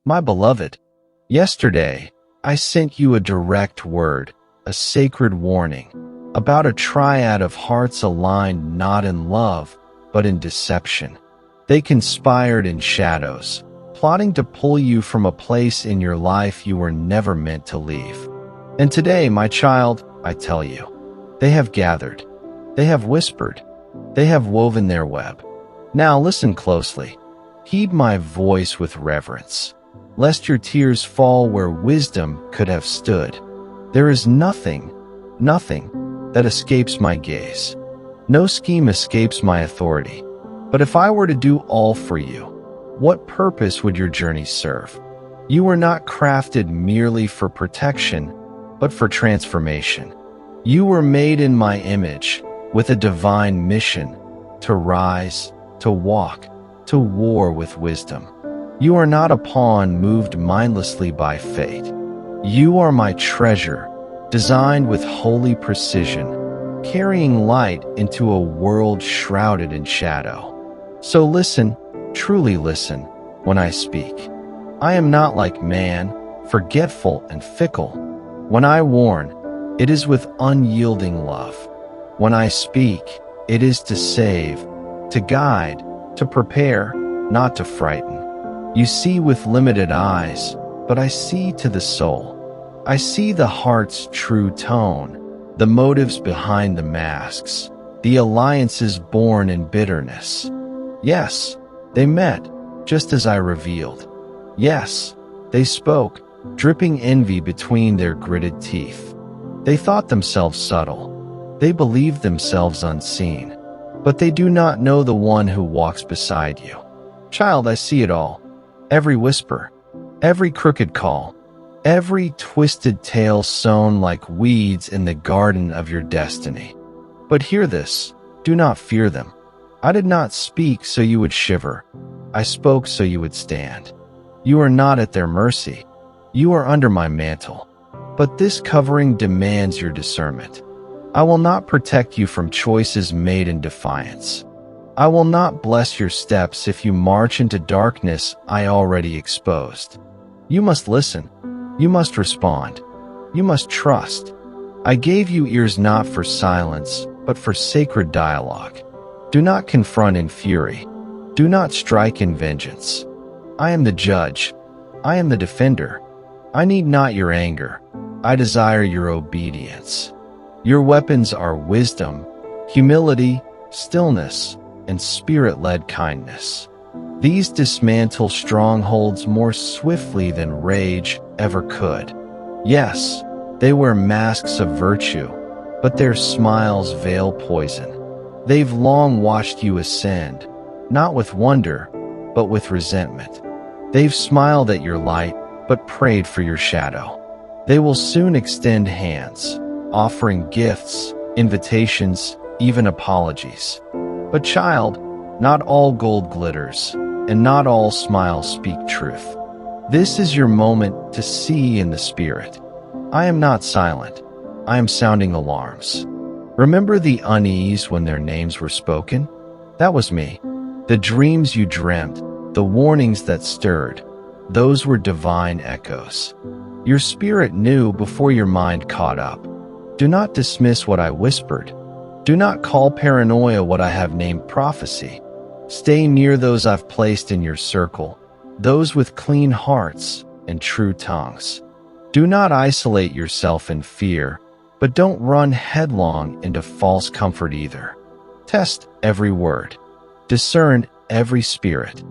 My beloved, yesterday I sent you a direct word, a sacred warning, about a triad of hearts aligned not in love, but in deception. They conspired in shadows, plotting to pull you from a place in your life you were never meant to leave. And today, my child, I tell you, they have gathered, they have whispered, they have woven their web. Now listen closely. Heed my voice with reverence, lest your tears fall where wisdom could have stood. There is nothing that escapes my gaze. No scheme escapes my authority. But if I were to do all for you, what purpose would your journey serve? You were not crafted merely for protection, but for transformation. You were made in my image, with a divine mission, to rise, to walk, to war with wisdom. You are not a pawn moved mindlessly by fate. You are my treasure, designed with holy precision, carrying light into a world shrouded in shadow. So listen, truly listen, when I speak. I am not like man, forgetful and fickle. When I warn, it is with unyielding love. When I speak, it is to save, to guide, to prepare, not to frighten. You see with limited eyes, but I see to the soul. I see the heart's true tone, the motives behind the masks, the alliances born in bitterness. Yes, they met, just as I revealed. Yes, they spoke, dripping envy between their gritted teeth. They thought themselves subtle. They believed themselves unseen. But they do not know the one who walks beside you. Child, I see it all. Every whisper, every crooked call, every twisted tale sown like weeds in the garden of your destiny. But hear this, do not fear them. I did not speak so you would shiver. I spoke so you would stand. You are not at their mercy. You are under my mantle. But this covering demands your discernment. I will not protect you from choices made in defiance. I will not bless your steps if you march into darkness I already exposed. You must listen. You must respond. You must trust. I gave you ears not for silence, but for sacred dialogue. Do not confront in fury. Do not strike in vengeance. I am the judge. I am the defender. I need not your anger. I desire your obedience. Your weapons are wisdom, humility, stillness, and spirit-led kindness. These dismantle strongholds more swiftly than rage ever could. Yes, they wear masks of virtue, but their smiles veil poison. They've long watched you ascend, not with wonder, but with resentment. They've smiled at your light, but prayed for your shadow. They will soon extend hands, offering gifts, invitations, even apologies. But child, not all gold glitters, and not all smiles speak truth. This is your moment to see in the spirit. I am not silent. I am sounding alarms. Remember the unease when their names were spoken? That was me. The dreams you dreamt, the warnings that stirred, those were divine echoes. Your spirit knew before your mind caught up. Do not dismiss what I whispered. Do not call paranoia what I have named prophecy. Stay near those I've placed in your circle, those with clean hearts and true tongues. Do not isolate yourself in fear, but don't run headlong into false comfort either. Test every word. Discern every spirit.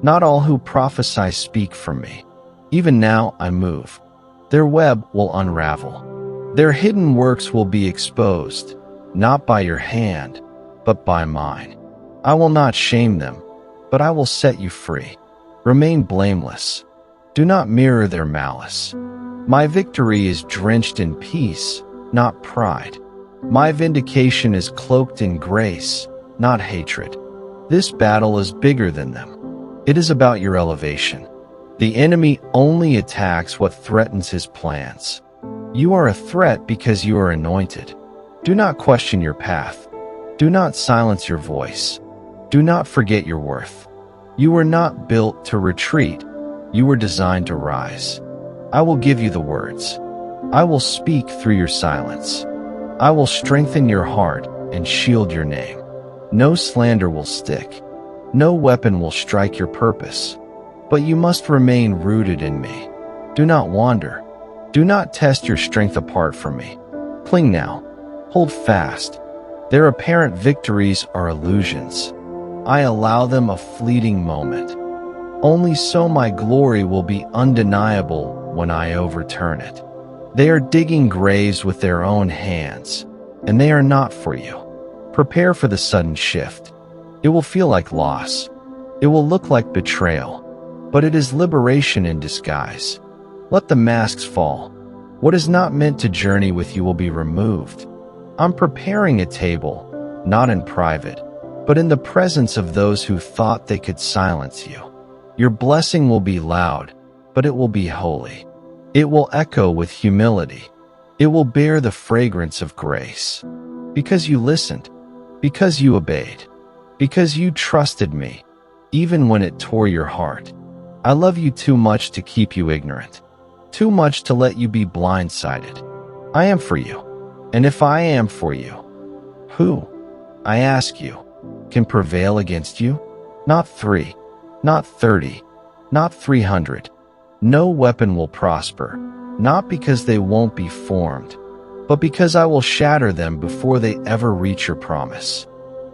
Not all who prophesy speak from me. Even now I move. Their web will unravel. Their hidden works will be exposed, not by your hand, but by mine. I will not shame them, but I will set you free. Remain blameless. Do not mirror their malice. My victory is drenched in peace, not pride. My vindication is cloaked in grace, not hatred. This battle is bigger than them. It is about your elevation. The enemy only attacks what threatens his plans. You are a threat because you are anointed. Do not question your path. Do not silence your voice. Do not forget your worth. You were not built to retreat. You were designed to rise. I will give you the words. I will speak through your silence. I will strengthen your heart and shield your name. No slander will stick. No weapon will strike your purpose. But you must remain rooted in me. Do not wander. Do not test your strength apart from me. Cling now. Hold fast. Their apparent victories are illusions. I allow them a fleeting moment. Only so my glory will be undeniable when I overturn it. They are digging graves with their own hands, and they are not for you. Prepare for the sudden shift. It will feel like loss. It will look like betrayal, but it is liberation in disguise. Let the masks fall. What is not meant to journey with you will be removed. I'm preparing a table, not in private, but in the presence of those who thought they could silence you. Your blessing will be loud, but it will be holy. It will echo with humility. It will bear the fragrance of grace. Because you listened, because you obeyed, because you trusted me, even when it tore your heart. I love you too much to keep you ignorant, too much to let you be blindsided. I am for you, and if I am for you, who, I ask you, can prevail against you? Not 3, not 30, not 300. No weapon will prosper, not because they won't be formed, but because I will shatter them before they ever reach your promise.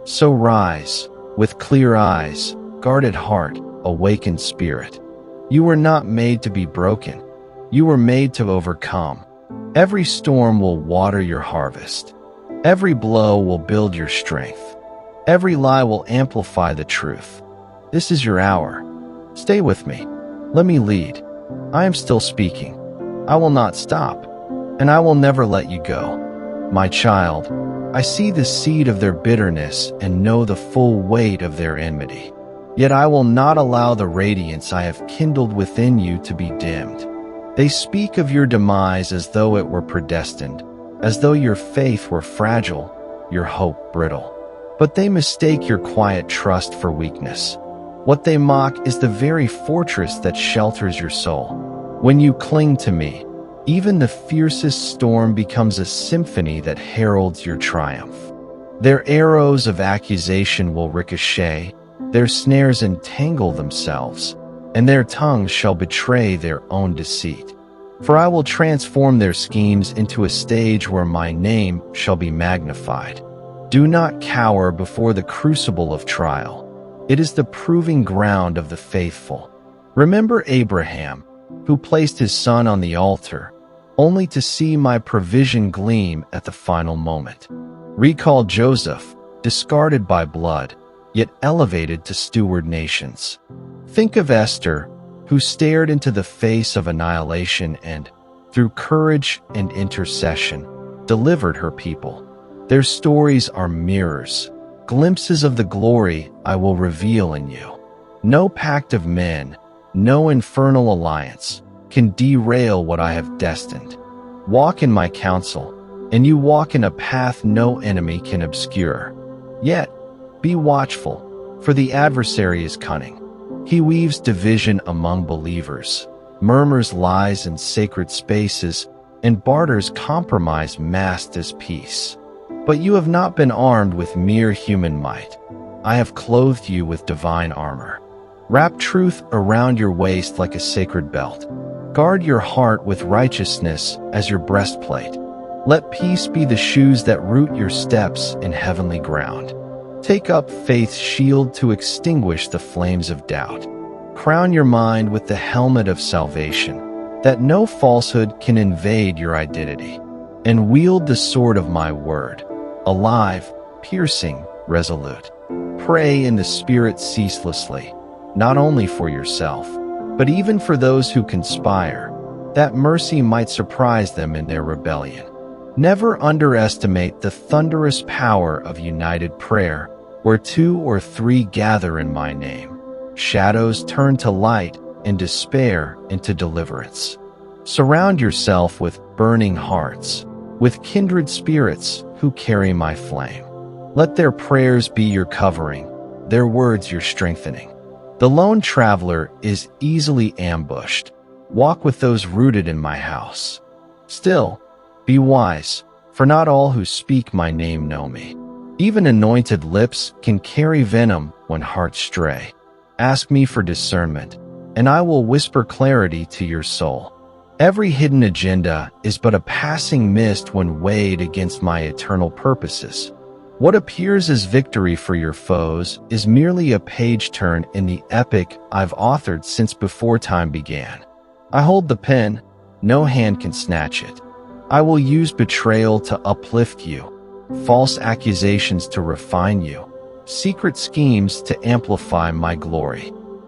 So rise, with clear eyes, guarded heart, awakened spirit. You were not made to be broken. You were made to overcome. Every storm will water your harvest. Every blow will build your strength. Every lie will amplify the truth. This is your hour. Stay with me. Let me lead. I am still speaking. I will not stop, and I will never let you go. My child, I see the seed of their bitterness and know the full weight of their enmity. Yet I will not allow the radiance I have kindled within you to be dimmed. They speak of your demise as though it were predestined, as though your faith were fragile, your hope brittle. But they mistake your quiet trust for weakness. What they mock is the very fortress that shelters your soul. When you cling to me, even the fiercest storm becomes a symphony that heralds your triumph. Their arrows of accusation will ricochet, their snares entangle themselves, and their tongues shall betray their own deceit. For I will transform their schemes into a stage where my name shall be magnified. Do not cower before the crucible of trial. It is the proving ground of the faithful. Remember Abraham, who placed his son on the altar, only to see my provision gleam at the final moment. Recall Joseph, discarded by blood, yet elevated to steward nations. Think of Esther, who stared into the face of annihilation and, through courage and intercession, delivered her people. Their stories are mirrors, glimpses of the glory I will reveal in you. No pact of men, no infernal alliance, can derail what I have destined. Walk in my counsel, and you walk in a path no enemy can obscure. Yet, be watchful, for the adversary is cunning. He weaves division among believers, murmurs lies in sacred spaces, and barters compromise masked as peace. But you have not been armed with mere human might. I have clothed you with divine armor. Wrap truth around your waist like a sacred belt. Guard your heart with righteousness as your breastplate. Let peace be the shoes that root your steps in heavenly ground. Take up faith's shield to extinguish the flames of doubt. Crown your mind with the helmet of salvation, that no falsehood can invade your identity. And wield the sword of my word, alive, piercing, resolute. Pray in the Spirit ceaselessly, not only for yourself, but even for those who conspire, that mercy might surprise them in their rebellion. Never underestimate the thunderous power of united prayer, where 2 or 3 gather in my name. Shadows turn to light and despair into deliverance. Surround yourself with burning hearts, with kindred spirits who carry my flame. Let their prayers be your covering, their words your strengthening. The lone traveler is easily ambushed. Walk with those rooted in my house. Still, be wise, for not all who speak my name know me. Even anointed lips can carry venom when hearts stray. Ask me for discernment, and I will whisper clarity to your soul. Every hidden agenda is but a passing mist when weighed against my eternal purposes. What appears as victory for your foes is merely a page turn in the epic I've authored since before time began. I hold the pen, no hand can snatch it. I will use betrayal to uplift you, false accusations to refine you, secret schemes to amplify my glory.